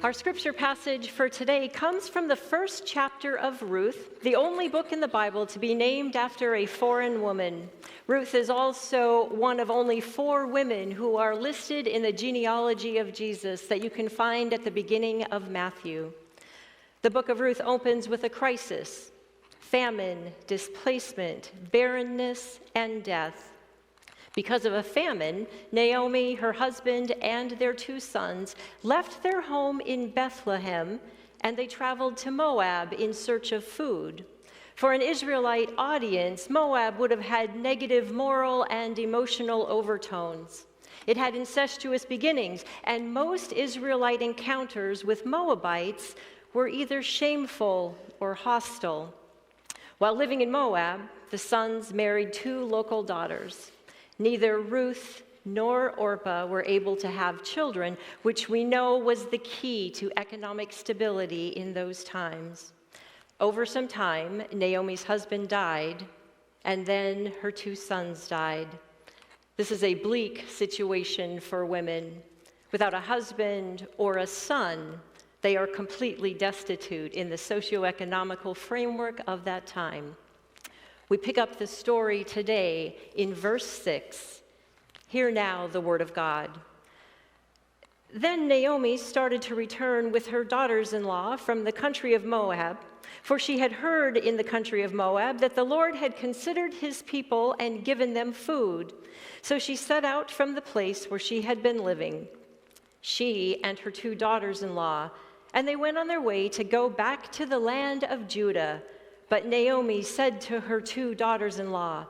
Our scripture passage for today comes from the first chapter of Ruth, the only book in the Bible to be named after a foreign woman. Ruth is also one of only 4 women who are listed in the genealogy of Jesus that you can find at the beginning of Matthew. The book of Ruth opens with a crisis: famine, displacement, barrenness, and death. Because of a famine, Naomi, her husband, and their 2 sons left their home in Bethlehem, and they traveled to Moab in search of food. For an Israelite audience, Moab would have had negative moral and emotional overtones. It had incestuous beginnings, and most Israelite encounters with Moabites were either shameful or hostile. While living in Moab, the sons married 2 local daughters. Neither Ruth nor Orpah were able to have children, which we know was the key to economic stability in those times. Over some time, Naomi's husband died, and then her 2 sons died. This is a bleak situation for women. Without a husband or a son, they are completely destitute in the socioeconomical framework of that time. We pick up the story today in verse 6. Hear now the word of God. Then Naomi started to return with her daughters-in-law from the country of Moab, for she had heard in the country of Moab that the Lord had considered his people and given them food. So she set out from the place where she had been living, she and her 2 daughters-in-law, and they went on their way to go back to the land of Judah. But Naomi said to her 2 daughters-in-law,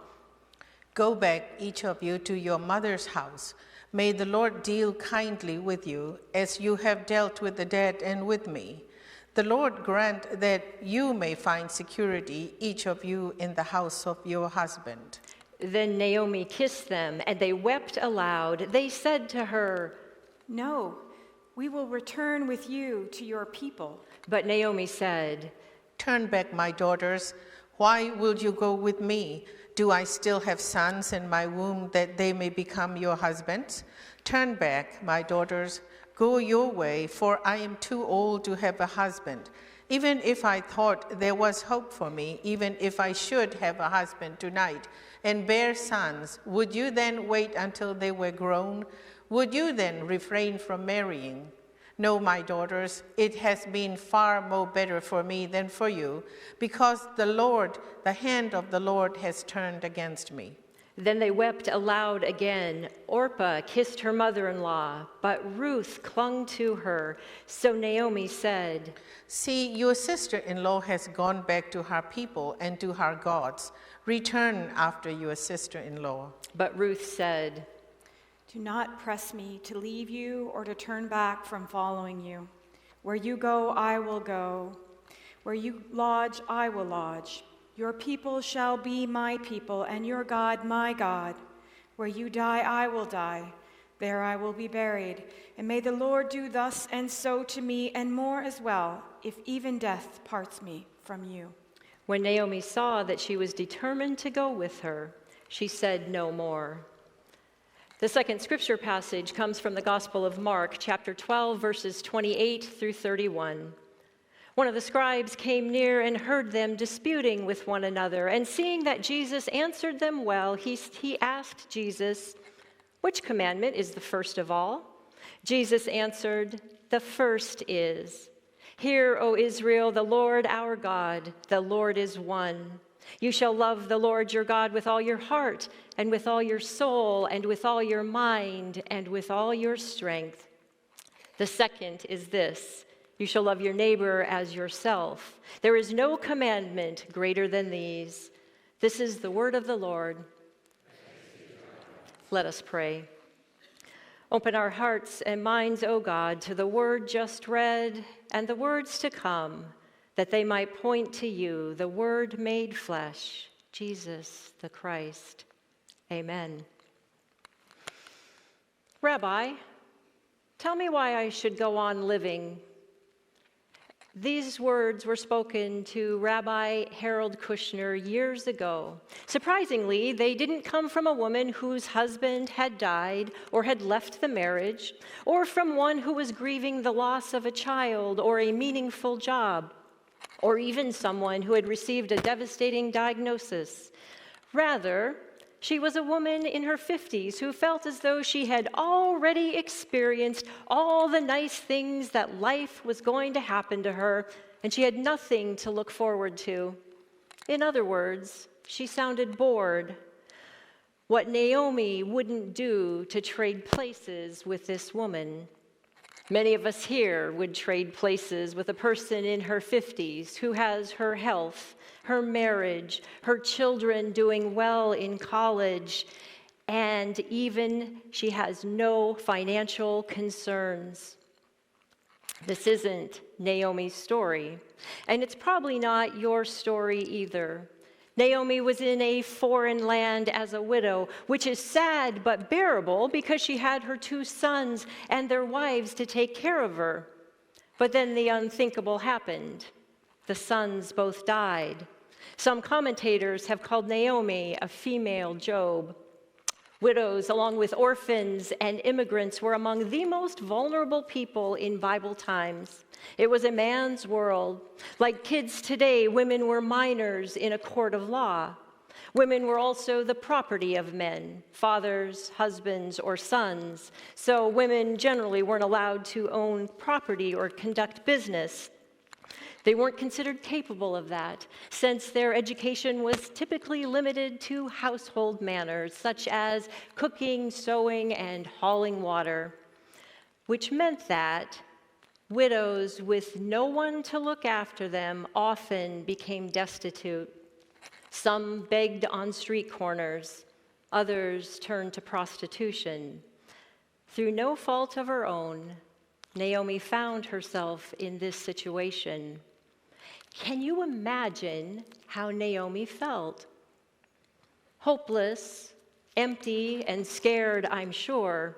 "Go back, each of you, to your mother's house. May the Lord deal kindly with you, as you have dealt with the dead and with me. The Lord grant that you may find security, each of you, in the house of your husband." Then Naomi kissed them, and they wept aloud. They said to her, "No, we will return with you to your people." But Naomi said, "Turn back, my daughters. Why will you go with me? Do I still have sons in my womb that they may become your husbands? Turn back, my daughters. Go your way, for I am too old to have a husband. Even if I thought there was hope for me, even if I should have a husband tonight and bear sons, would you then wait until they were grown? Would you then refrain from marrying? No, my daughters, it has been far more better for me than for you, because the hand of the Lord has turned against me." Then they wept aloud again. Orpah kissed her mother-in-law, but Ruth clung to her. So Naomi said, "See, your sister-in-law has gone back to her people and to her gods. Return after your sister-in-law." But Ruth said, "Do not press me to leave you or to turn back from following you. Where you go, I will go. Where you lodge, I will lodge. Your people shall be my people, and your God my God. Where you die, I will die. There I will be buried. And may the Lord do thus and so to me, and more as well, if even death parts me from you." When Naomi saw that she was determined to go with her, she said no more. The second scripture passage comes from the Gospel of Mark, chapter 12, verses 28 through 31. One of the scribes came near and heard them disputing with one another, and seeing that Jesus answered them well, he asked Jesus, "Which commandment is the first of all?" Jesus answered, "The first is, 'Hear, O Israel, the Lord our God, the Lord is one. You shall love the Lord your God with all your heart, and with all your soul, and with all your mind, and with all your strength. The second is this: you shall love your neighbor as yourself. There is no commandment greater than these.'" This is the word of the Lord. Let us pray. Open our hearts and minds, O God, to the word just read and the words to come, that they might point to you, the Word made flesh, Jesus the Christ. Amen. "Rabbi, tell me why I should go on living." These words were spoken to Rabbi Harold Kushner years ago. Surprisingly, they didn't come from a woman whose husband had died or had left the marriage, or from one who was grieving the loss of a child or a meaningful job, or even someone who had received a devastating diagnosis. Rather, she was a woman in her 50s who felt as though she had already experienced all the nice things that life was going to happen to her, and she had nothing to look forward to. In other words, she sounded bored. What Naomi wouldn't do to trade places with this woman. Many of us here would trade places with a person in her 50s who has her health, her marriage, her children doing well in college, and even she has no financial concerns. This isn't Naomi's story, and it's probably not your story either. Naomi was in a foreign land as a widow, which is sad but bearable because she had her 2 sons and their wives to take care of her. But then the unthinkable happened. The sons both died. Some commentators have called Naomi a female Job. Widows, along with orphans and immigrants, were among the most vulnerable people in Bible times. It was a man's world. Like kids today, women were minors in a court of law. Women were also the property of men, fathers, husbands, or sons. So women generally weren't allowed to own property or conduct business. They weren't considered capable of that, since their education was typically limited to household manners, such as cooking, sewing, and hauling water, which meant that widows with no one to look after them often became destitute. Some begged on street corners, others turned to prostitution. Through no fault of her own, Naomi found herself in this situation. Can you imagine how Naomi felt? Hopeless, empty, and scared, I'm sure,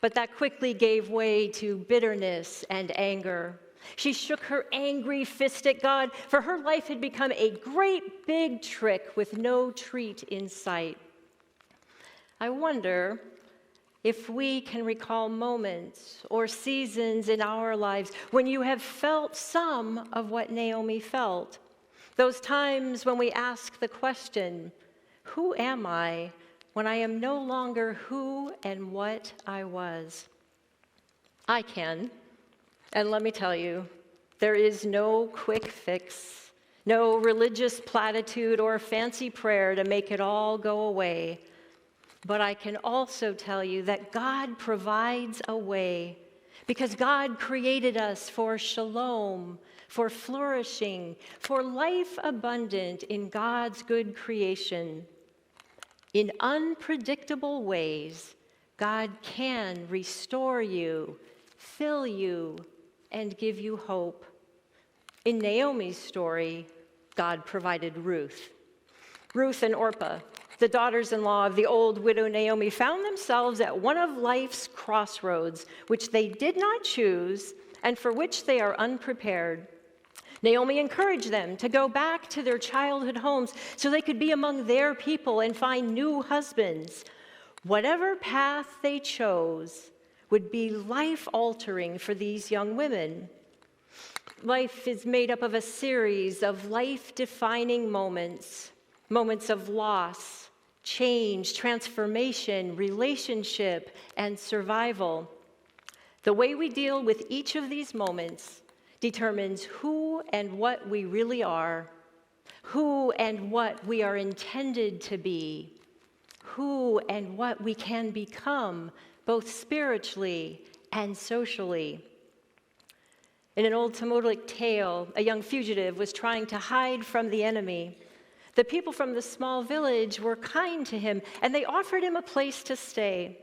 but that quickly gave way to bitterness and anger. She shook her angry fist at God, for her life had become a great big trick with no treat in sight. I wonder if we can recall moments or seasons in our lives when you have felt some of what Naomi felt. Those times when we ask the question, who am I when I am no longer who and what I was? I can, and let me tell you, there is no quick fix, no religious platitude or fancy prayer to make it all go away. But I can also tell you that God provides a way because God created us for shalom, for flourishing, for life abundant in God's good creation. In unpredictable ways, God can restore you, fill you, and give you hope. In Naomi's story, God provided Ruth. Ruth and Orpah, the daughters-in-law of the old widow Naomi, found themselves at one of life's crossroads, which they did not choose and for which they are unprepared. Naomi encouraged them to go back to their childhood homes so they could be among their people and find new husbands. Whatever path they chose would be life-altering for these young women. Life is made up of a series of life-defining moments, moments of loss, change, transformation, relationship, and survival. The way we deal with each of these moments determines who and what we really are, who and what we are intended to be, who and what we can become, both spiritually and socially. In an old Talmudic tale, a young fugitive was trying to hide from the enemy. The people from the small village were kind to him, and they offered him a place to stay.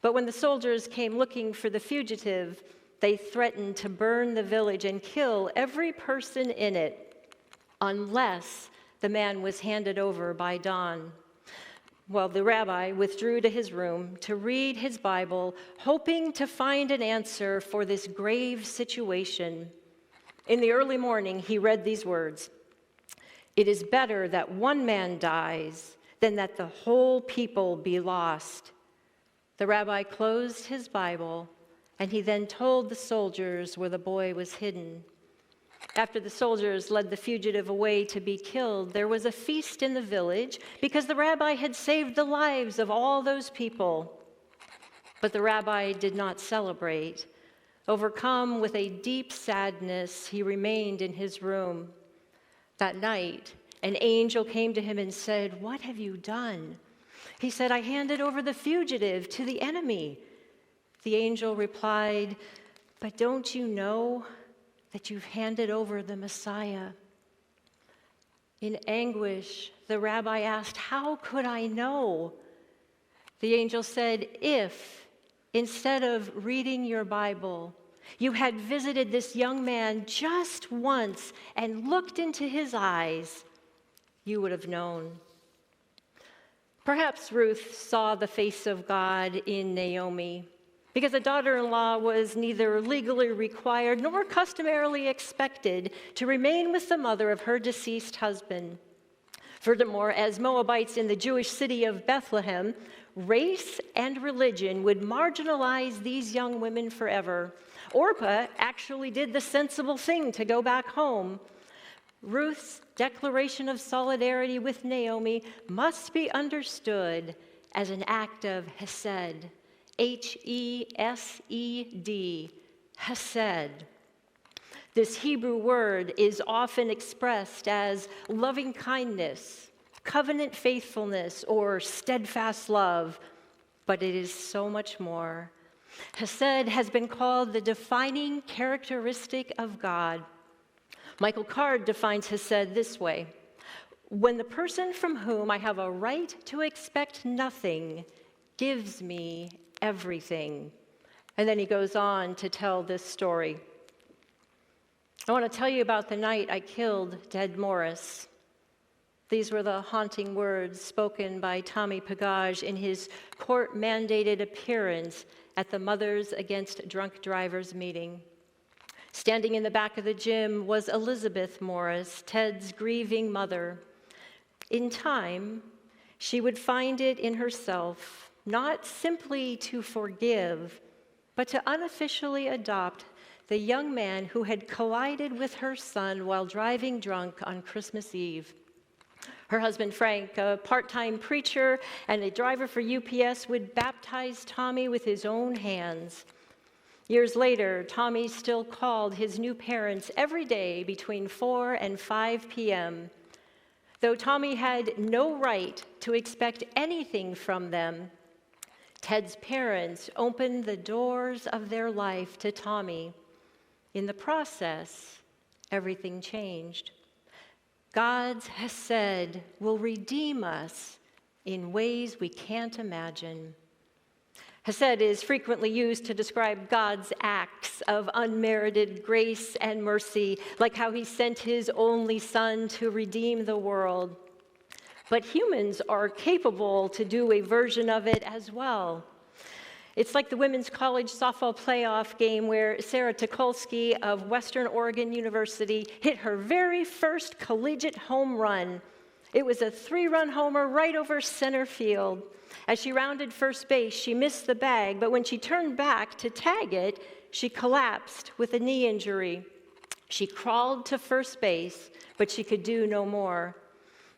But when the soldiers came looking for the fugitive, they threatened to burn the village and kill every person in it, unless the man was handed over by dawn. Well, the rabbi withdrew to his room to read his Bible, hoping to find an answer for this grave situation. In the early morning, he read these words: "It is better that one man dies than that the whole people be lost." The rabbi closed his Bible, and he then told the soldiers where the boy was hidden. After the soldiers led the fugitive away to be killed, there was a feast in the village because the rabbi had saved the lives of all those people. But the rabbi did not celebrate. Overcome with a deep sadness, he remained in his room. That night, an angel came to him and said, "What have you done?" He said, "I handed over the fugitive to the enemy." The angel replied, "But don't you know that you've handed over the Messiah?" In anguish, the rabbi asked, "How could I know?" The angel said, "If, instead of reading your Bible, you had visited this young man just once and looked into his eyes, you would have known." Perhaps Ruth saw the face of God in Naomi, because a daughter-in-law was neither legally required nor customarily expected to remain with the mother of her deceased husband. Furthermore, as Moabites in the Jewish city of Bethlehem, race and religion would marginalize these young women forever. Orpah actually did the sensible thing to go back home. Ruth's declaration of solidarity with Naomi must be understood as an act of hesed, H-E-S-E-D, hesed. This Hebrew word is often expressed as loving kindness, covenant faithfulness, or steadfast love, but it is so much more. Hesed has been called the defining characteristic of God. Michael Card defines hesed this way: when the person from whom I have a right to expect nothing gives me everything. And then he goes on to tell this story. I want to tell you about the night I killed Ted Morris. These were the haunting words spoken by Tommy Pagage in his court-mandated appearance at the Mothers Against Drunk Drivers meeting. Standing in the back of the gym was Elizabeth Morris, Ted's grieving mother. In time, she would find it in herself not simply to forgive, but to unofficially adopt the young man who had collided with her son while driving drunk on Christmas Eve. Her husband, Frank, a part-time preacher and a driver for UPS, would baptize Tommy with his own hands. Years later, Tommy still called his new parents every day between 4 and 5 p.m. Though Tommy had no right to expect anything from them, Ted's parents opened the doors of their life to Tommy. In the process, everything changed. God's hesed will redeem us in ways we can't imagine. Hesed is frequently used to describe God's acts of unmerited grace and mercy, like how he sent his only son to redeem the world. But humans are capable to do a version of it as well. It's like the women's college softball playoff game where Sarah Tukolsky of Western Oregon University hit her very first collegiate home run. It was a 3-run homer right over center field. As she rounded first base, she missed the bag, but when she turned back to tag it, she collapsed with a knee injury. She crawled to first base, but she could do no more.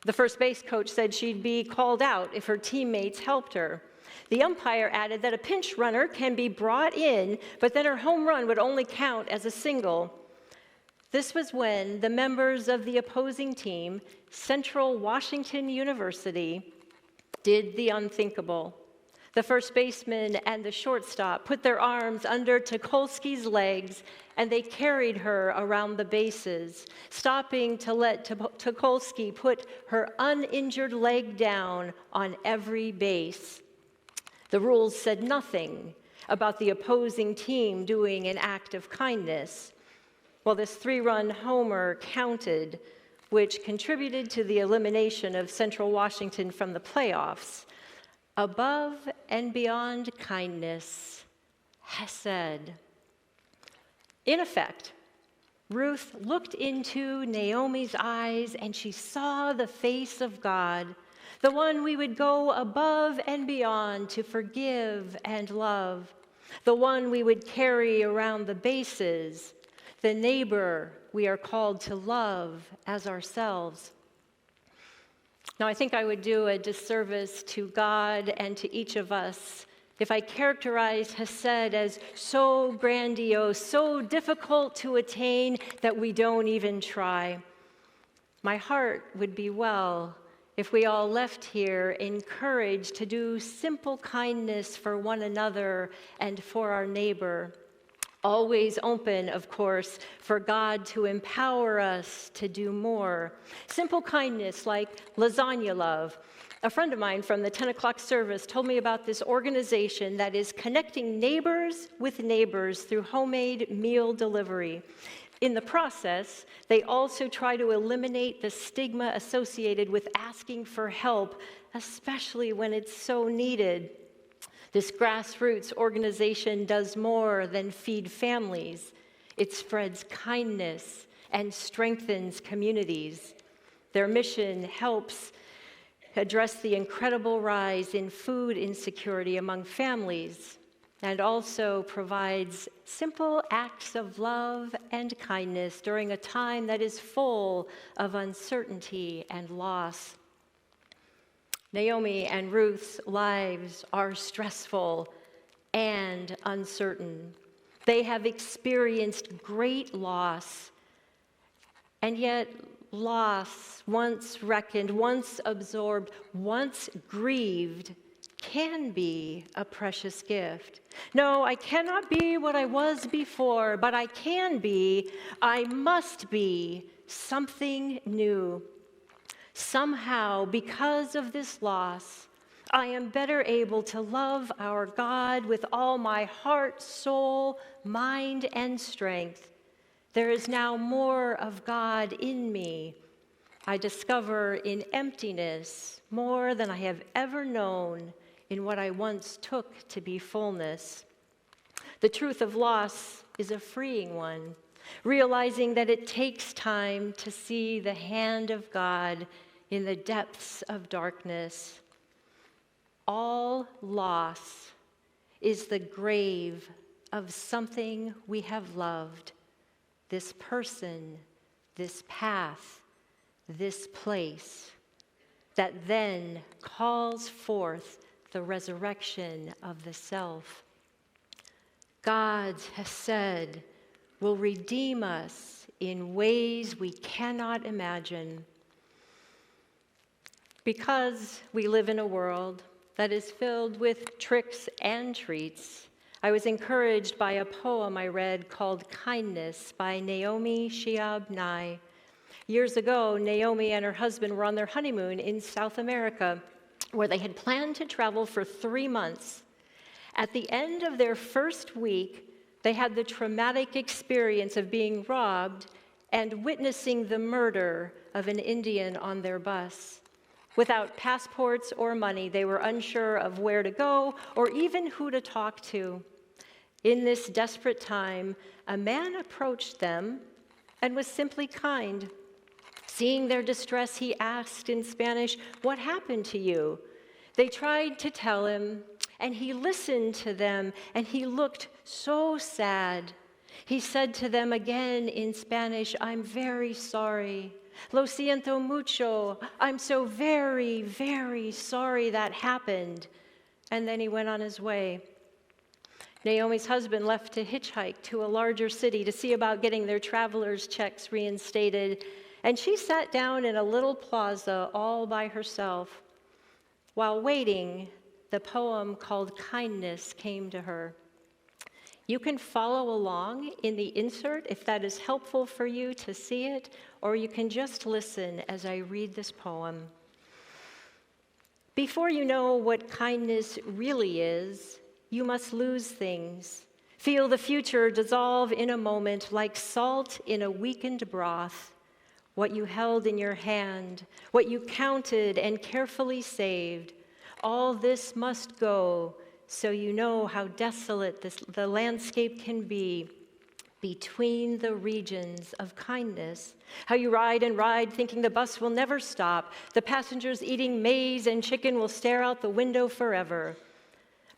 The first base coach said she'd be called out if her teammates helped her. The umpire added that a pinch runner can be brought in, but then her home run would only count as a single. This was when the members of the opposing team, Central Washington University, did the unthinkable. The first baseman and the shortstop put their arms under Tukolsky's legs, and they carried her around the bases, stopping to let Tukolsky put her uninjured leg down on every base. The rules said nothing about the opposing team doing an act of kindness. Well, this 3-run homer counted, which contributed to the elimination of Central Washington from the playoffs. Above and beyond kindness, hesed. In effect, Ruth looked into Naomi's eyes and she saw the face of God, the one we would go above and beyond to forgive and love, the one we would carry around the bases, the neighbor we are called to love as ourselves. Now, I think I would do a disservice to God and to each of us if I characterized Hesed as so grandiose, so difficult to attain that we don't even try. My heart would be well if we all left here encouraged to do simple kindness for one another and for our neighbor. Always open, of course, for God to empower us to do more. Simple kindness like lasagna love. A friend of mine from the 10 o'clock service told me about this organization that is connecting neighbors with neighbors through homemade meal delivery. In the process, they also try to eliminate the stigma associated with asking for help, especially when it's so needed. This grassroots organization does more than feed families. It spreads kindness and strengthens communities. Their mission helps address the incredible rise in food insecurity among families and also provides simple acts of love and kindness during a time that is full of uncertainty and loss. Naomi and Ruth's lives are stressful and uncertain. They have experienced great loss, and yet loss, once reckoned, once absorbed, once grieved, can be a precious gift. No, I cannot be what I was before, but I must be something new. Somehow, because of this loss, I am better able to love our God with all my heart, soul, mind, and strength. There is now more of God in me. I discover in emptiness more than I have ever known in what I once took to be fullness. The truth of loss is a freeing one, realizing that it takes time to see the hand of God in the depths of darkness. All loss is the grave of something we have loved. This person, this path, this place, that then calls forth the resurrection of the self. God's Hesed will redeem us in ways we cannot imagine. Because we live in a world that is filled with tricks and treats, I was encouraged by a poem I read called Kindness by Naomi Shihab Nye. Years ago, Naomi and her husband were on their honeymoon in South America, where they had planned to travel for 3 months. At the end of their first week, they had the traumatic experience of being robbed and witnessing the murder of an Indian on their bus. Without passports or money, they were unsure of where to go or even who to talk to. In this desperate time, a man approached them and was simply kind. Seeing their distress, he asked in Spanish, "What happened to you?" They tried to tell him, and he listened to them, and he looked so sad. He said to them again in Spanish, "I'm very sorry. Lo siento mucho. I'm so very, very sorry that happened." And then he went on his way. Naomi's husband left to hitchhike to a larger city to see about getting their traveler's checks reinstated, and she sat down in a little plaza all by herself. While waiting, the poem called Kindness came to her. You can follow along in the insert if that is helpful for you to see it, or you can just listen as I read this poem. Before you know what kindness really is, you must lose things. Feel the future dissolve in a moment like salt in a weakened broth. What you held in your hand, what you counted and carefully saved, all this must go so you know how desolate the landscape can be. between the regions of kindness. How you ride and ride thinking the bus will never stop. The passengers eating maize and chicken will stare out the window forever.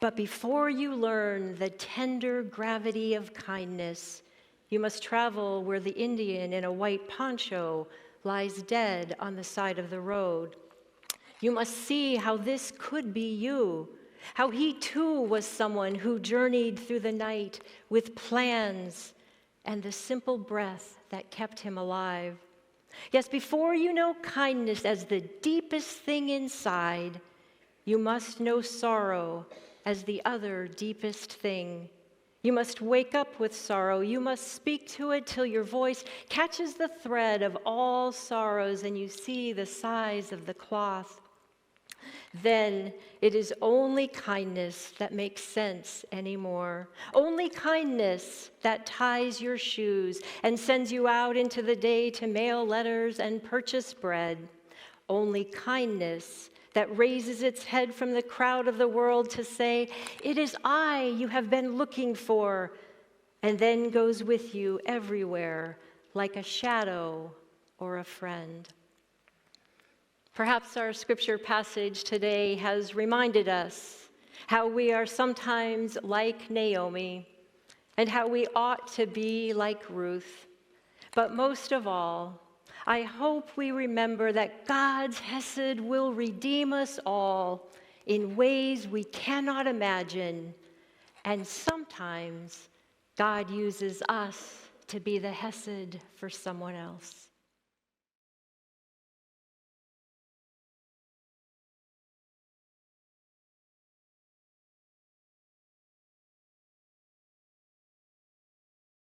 But before you learn the tender gravity of kindness, you must travel where the Indian in a white poncho lies dead on the side of the road. You must see how this could be you, how he too was someone who journeyed through the night with plans and the simple breath that kept him alive. Yes, before you know kindness as the deepest thing inside, you must know sorrow as the other deepest thing. You must wake up with sorrow. You must speak to it till your voice catches the thread of all sorrows and you see the size of the cloth. Then it is only kindness that makes sense anymore. Only kindness that ties your shoes and sends you out into the day to mail letters and purchase bread. Only kindness that raises its head from the crowd of the world to say, "It is I you have been looking for," and then goes with you everywhere like a shadow or a friend. Perhaps our scripture passage today has reminded us how we are sometimes like Naomi and how we ought to be like Ruth. But most of all, I hope we remember that God's Hesed will redeem us all in ways we cannot imagine. And sometimes God uses us to be the Hesed for someone else.